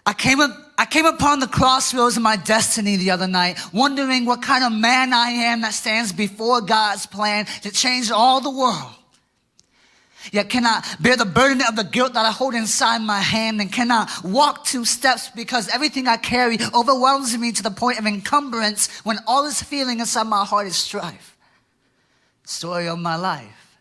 I came upon the crossroads of my destiny the other night, wondering what kind of man I am that stands before God's plan to change all the world. Yet cannot bear the burden of the guilt that I hold inside my hand, and cannot walk 2 steps because everything I carry overwhelms me to the point of encumbrance when all is feeling inside my heart is strife. Story of my life.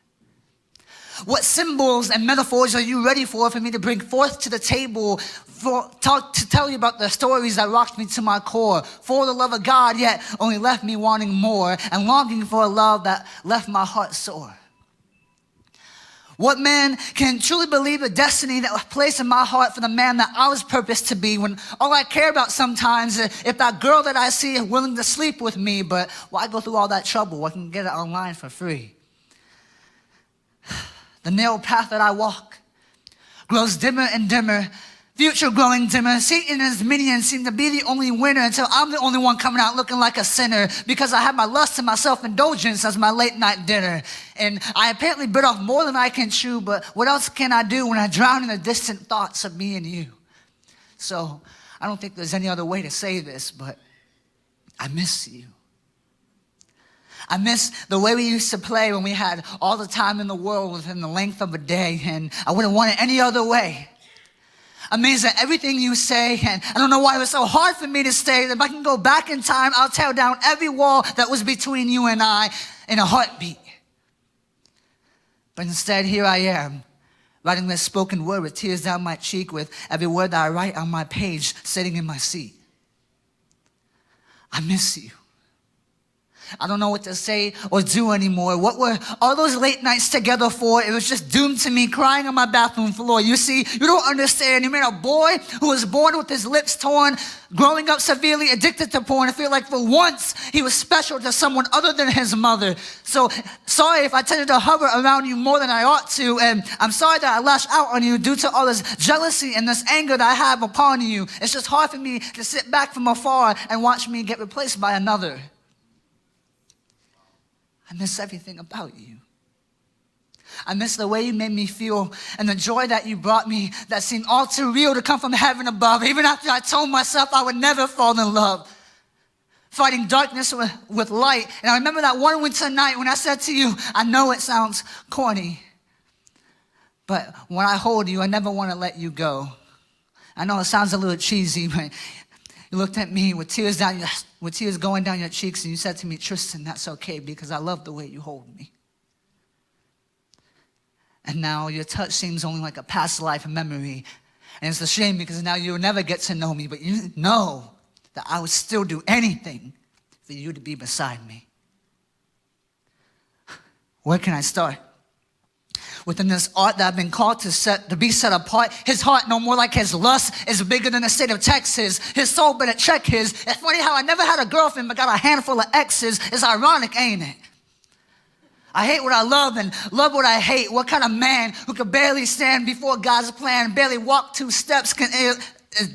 What symbols and metaphors are you ready for me to bring forth to the table to tell you about the stories that rocked me to my core? For the love of God, yet only left me wanting more and longing for a love that left my heart sore. What man can truly believe the destiny that was placed in my heart for the man that I was purposed to be, when all I care about sometimes is if that girl that I see is willing to sleep with me? But why go through all that trouble? I can get it online for free. The narrow path that I walk grows dimmer and dimmer, future growing dimmer. Satan and his minions seem to be the only winner until I'm the only one coming out looking like a sinner because I have my lust and my self-indulgence as my late night dinner. And I apparently bit off more than I can chew, but what else can I do when I drown in the distant thoughts of me and you? So I don't think there's any other way to say this, but I miss you. I miss the way we used to play when we had all the time in the world within the length of a day, and I wouldn't want it any other way. Amazed at everything you say, and I don't know why it was so hard for me to stay. If I can go back in time, I'll tear down every wall that was between you and I in a heartbeat. But instead, here I am, writing this spoken word with tears down my cheek, with every word that I write on my page sitting in my seat. I miss you. I don't know what to say or do anymore. What were all those late nights together for? It was just doomed to me crying on my bathroom floor. You see, you don't understand. You made a boy who was born with his lips torn, growing up severely addicted to porn. I feel like for once he was special to someone other than his mother. So sorry if I tended to hover around you more than I ought to. And I'm sorry that I lashed out on you due to all this jealousy and this anger that I have upon you. It's just hard for me to sit back from afar and watch me get replaced by another. I miss everything about you. I miss the way you made me feel and the joy that you brought me that seemed all too real to come from heaven above, even after I told myself I would never fall in love. Fighting darkness with light. And I remember that one winter night when I said to you, I know it sounds corny, but when I hold you, I never want to let you go. I know it sounds a little cheesy, but you looked at me with tears going down your cheeks, and you said to me, Tristan, that's okay because I love the way you hold me. And now your touch seems only like a past life memory. And it's a shame because now you'll never get to know me, but you know that I would still do anything for you to be beside me. Where can I start? Within this art that I've been called to be set apart, his heart, no more like his lust, is bigger than the state of Texas. His soul better check his. It's funny how I never had a girlfriend but got a handful of exes. It's ironic, ain't it? I hate what I love and love what I hate. What kind of man who could barely stand before God's plan, barely walk 2 steps,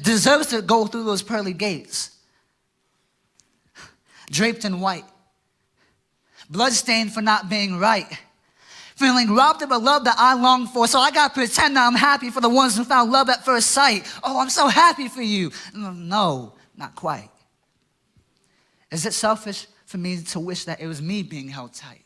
deserves to go through those pearly gates? Draped in white, bloodstained for not being right, feeling robbed of a love that I long for, so I gotta pretend that I'm happy for the ones who found love at first sight. Oh, I'm so happy for you. No, not quite. Is it selfish for me to wish that it was me being held tight?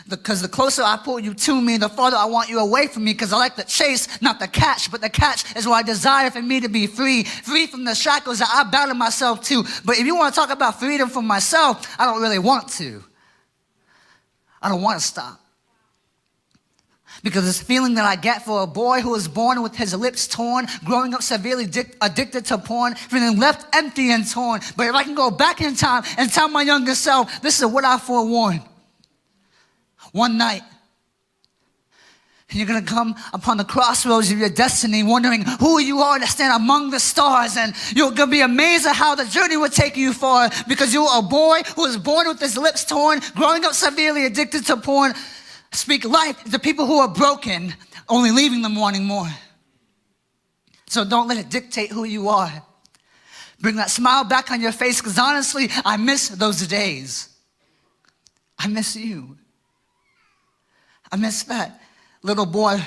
Because the closer I pull you to me, the farther I want you away from me, because I like the chase, not the catch, but the catch is what I desire for me to be free from the shackles that I bound myself to. But if you want to talk about freedom for myself, I don't really want to. I don't want to stop. Because this feeling that I get for a boy who was born with his lips torn, growing up severely addicted to porn, feeling left empty and torn. But if I can go back in time and tell my younger self, this is what I forewarned. One night, and you're going to come upon the crossroads of your destiny, wondering who you are to stand among the stars. And you're going to be amazed at how the journey will take you far, because you're a boy who was born with his lips torn, growing up severely addicted to porn. Speak life to people who are broken, only leaving them wanting more. So don't let it dictate who you are. Bring that smile back on your face, because honestly, I miss those days. I miss you. I miss that little boy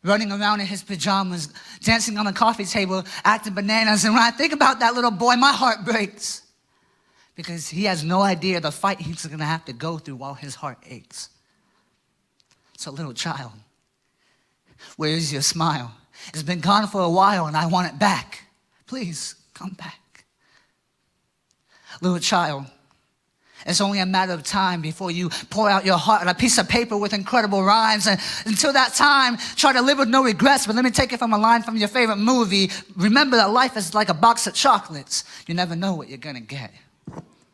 running around in his pajamas, dancing on the coffee table, acting bananas. And when I think about that little boy, my heart breaks because he has no idea the fight he's going to have to go through while his heart aches. So little child, where is your smile? It's been gone for a while and I want it back. Please come back. Little child, it's only a matter of time before you pour out your heart on a piece of paper with incredible rhymes. And until that time, try to live with no regrets. But let me take it from a line from your favorite movie. Remember that life is like a box of chocolates. You never know what you're going to get.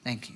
Thank you.